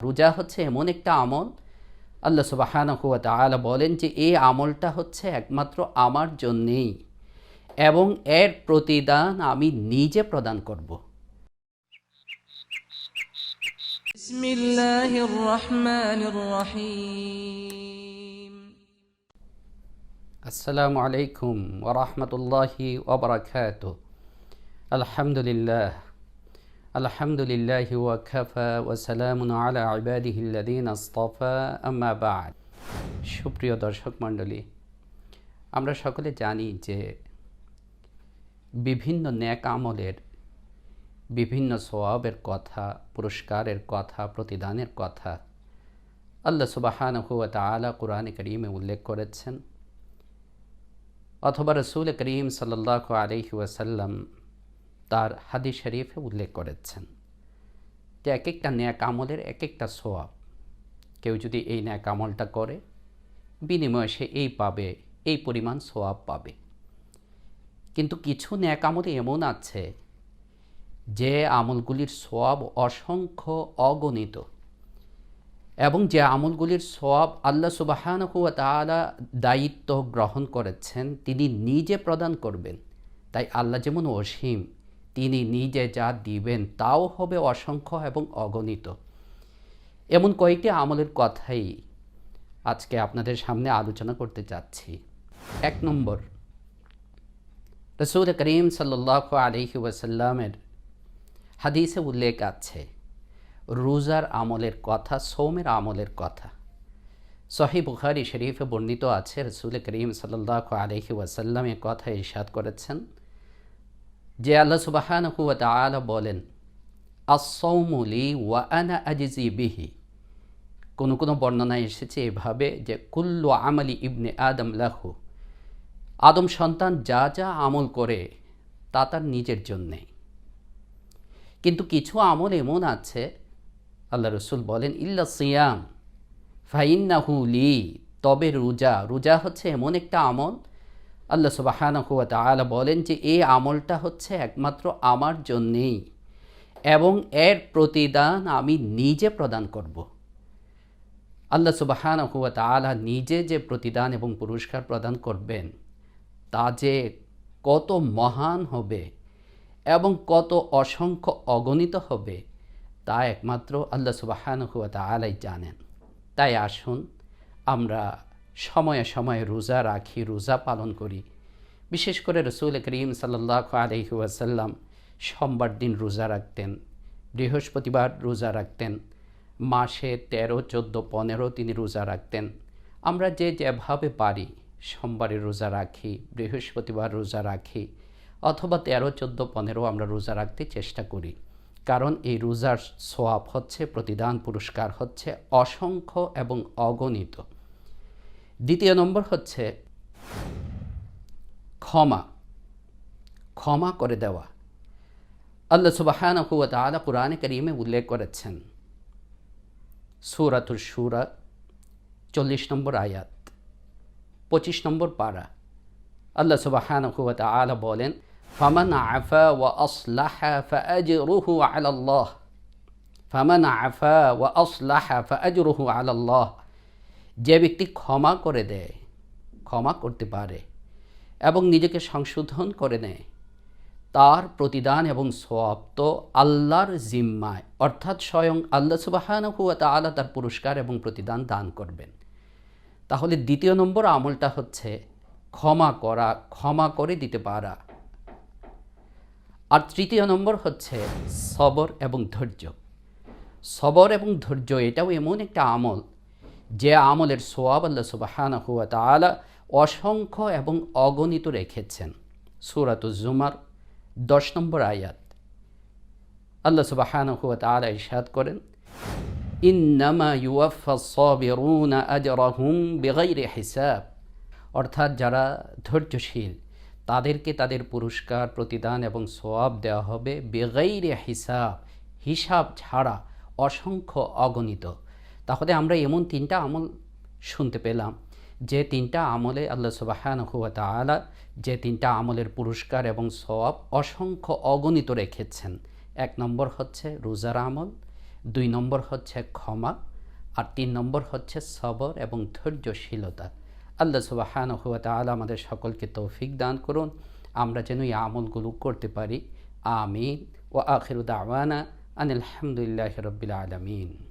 রোজা হচ্ছে এমন একটা আমল, আল্লাহ সুবহানাহু ওয়া তাআলা বলেন যে এই আমলটা হচ্ছে একমাত্র আমার জন্যেই এবং এর প্রতিদান আমি নিজে প্রদান করব। বিসমিল্লাহির রহমানির রহিম। আসসালামু আলাইকুম ওয়া রাহমাতুল্লাহি ওয়া বারাকাতুহু। আলহামদুলিল্লাহ আলহামদুলিল্লাহি ওয়া কাফা ওয়া সালামুন আলা ইবাদিহিল্লাযীনা ইসতাফা, আম্মা বা'দ। সুপ্রিয় দর্শক মণ্ডলী, আমরা সকলে জানি যে বিভিন্ন নেক আমলের বিভিন্ন সওয়াবের কথা, পুরস্কারের কথা, প্রতিদানের কথা আল্লাহ সুবহানাহু ওয়া তাআলা কুরআনে কারীমে উল্লেখ করেছেন, অথবা রাসূল করিম সাল্লাল্লাহু আলাইহি ওয়াসাল্লাম তার হাদিস শরীফে উল্লেখ করেছেন যে এক একটা নেক আমলের এক একটা সওয়াব। কেউ যদি এই নেক আমলটা করে, বিনিময়ে সে এই পাবে, এই পরিমাণ সওয়াব পাবে। কিন্তু কিছু নেক আমল এমন আছে যে আমলগুলির সওয়াব অসংখ্য, অগণিত, এবং যে আমলগুলির সওয়াব আল্লাহ সুবহানাহু ওয়া তাআলা দায়িত্ব গ্রহণ করেছেন, তিনি নিজে প্রদান করবেন। তাই আল্লাহ যেমন অসীম, তিনি নিজে যা দিবেন তাও হবে অসংখ্য এবং অগণিত। এমন কয়েকটি আমলের কথাই আজকে আপনাদের সামনে আলোচনা করতে যাচ্ছি। 1 নম্বর, রাসূল করিম সাল্লাল্লাহু আলাইহি ওয়াসাল্লামের হাদিসে উল্লেখ আছে রোজার আমলের কথা, সওমের আমলের কথা। সহিহ বুখারী শরীফে বর্ণিত আছে, রাসূল করিম সাল্লাল্লাহু আলাইহি ওয়াসাল্লাম এই কথা ইরশাদ করেছেন যে আল্লাহ সুবহানাহু ওয়া তাআলা বলেন, আস-সাওমু লি ওয়া আনা আজজি বিহি। কোন কোন বর্ণনায় এসেছে এভাবে যে কুল্লু আমালি ইবনে আদম লাহু। আদম সন্তান যা যা আমল করে তা তার নিজের জন্যে, কিন্তু কিছু আমল এমন আছে, আল্লাহ রসুল বলেন, ইল্লা সিয়াম ফাইন্নাহু লি, তবে রোজা হচ্ছে এমন একটা আমল, আল্লাহ সুবহানাহু ওয়া তাআলা বলেন যে এই আমলটা হচ্ছে একমাত্র আমার জন্যেই এবং এর প্রতিদান আমি নিজে প্রদান করব। আল্লাহ সুবহানাহু ওয়া তাআলা নিজে যে প্রতিদান এবং পুরস্কার প্রদান করবেন তা যে কত মহান হবে এবং কত অসংখ্য অগণিত হবে তা একমাত্র আল্লাহ সুবহানাহু ওয়া তাআলাই জানেন। তাই আসুন আমরা সময়ে সময়ে রোজা রাখি, রোজা পালন করি। বিশেষ করে রাসূল করিম সাল্লাল্লাহু আলাইহি ওয়াসাল্লাম সোমবার দিন রোজা রাখতেন, বৃহস্পতিবার রোজা রাখতেন, মাসে 13, 14, 15 তিনি রোজা রাখতেন। আমরা যে যেভাবে পারি সোমবারে রোজা রাখি, বৃহস্পতিবার রোজা রাখি, অথবা 13, 14, 15 আমরা রোজা রাখতে চেষ্টা করি। কারণ এই রোজার সওয়াব হচ্ছে, প্রতিদান পুরস্কার হচ্ছে অসংখ্য এবং অগণিত। দ্বিতীয় নম্বর হচ্ছে ক্ষমা করে দেওয়া। আল্লাহ সুবহানাহু ওয়া তাআলা কুরআনে কারীমে উল্লেখ করেছেন, সূরাতুশ শূরা 40 নম্বর আয়াত, 25 নম্বর পারা। আল্লাহ সুবহানাহু ওয়া তাআলা বলেন, ফামান আফা ওয়া আসলাহা ফাআজরুহু আলাল্লাহ, ফামান আফা ওয়া আসলাহা ফাআজরুহু আলাল্লাহ। যে ব্যক্তি ক্ষমা করে দেয়, ক্ষমা করতে পারে এবং নিজেকে সংশোধন করে নেয়, তার প্রতিদান এবং সওয়াব তো আল্লাহর জিম্মায়, অর্থাৎ স্বয়ং আল্লাহ সুবহানাহু ওয়া তাআলা তার পুরস্কার এবং প্রতিদান দান করবেন। তাহলে দ্বিতীয় নম্বর আমলটা হচ্ছে ক্ষমা করা, ক্ষমা করে দিতে পারা। আর তৃতীয় নম্বর হচ্ছে সবর এবং ধৈর্য। সবর এবং ধৈর্য এটাও এমন একটা আমল যে আমলের সওয়াব আল্লাহ সুবহানাহু ওয়া তাআলা অসংখ্য এবং অগণিত রেখেছেন। সূরাতুজ জুমার 10 নম্বর আয়াত, আল্লাহ সুবহানাহু ওয়া তাআলা ইরশাদ করেন, ইন্নামা ইউওয়াফাস সাবিরুনা আজরাহুম বিগাইরি হিসাব। অর্থাৎ যারা ধৈর্যশীল তাদেরকে তাদের পুরস্কার, প্রতিদান এবং সওয়াব দেওয়া হবে বিগাইরি হিসাব, হিসাব ছাড়া, অসংখ্য অগণিত। তাহলে আমরা এমন 3টা আমল শুনতে পেলাম যে 3টা আমলে আল্লাহ সুবহানাহু ওয়া তাআলা যে 3টা আমলের পুরস্কার এবং সওয়াব অসংখ্য অগণিত রেখেছেন। 1 নম্বর হচ্ছে রোজার আমল, 2 নম্বর হচ্ছে ক্ষমা, আর 3 নম্বর হচ্ছে সবর এবং ধৈর্যশীলতা। আল্লাহ সুবহানাহু ওয়া তাআলা আমাদের সকলকে তৌফিক দান করুন, আমরা যেন এই আমলগুলো করতে পারি। আমিন। ওয়া আখিরু দাওয়ানা আনিল হামদুলিল্লাহি রাব্বিল আলামিন।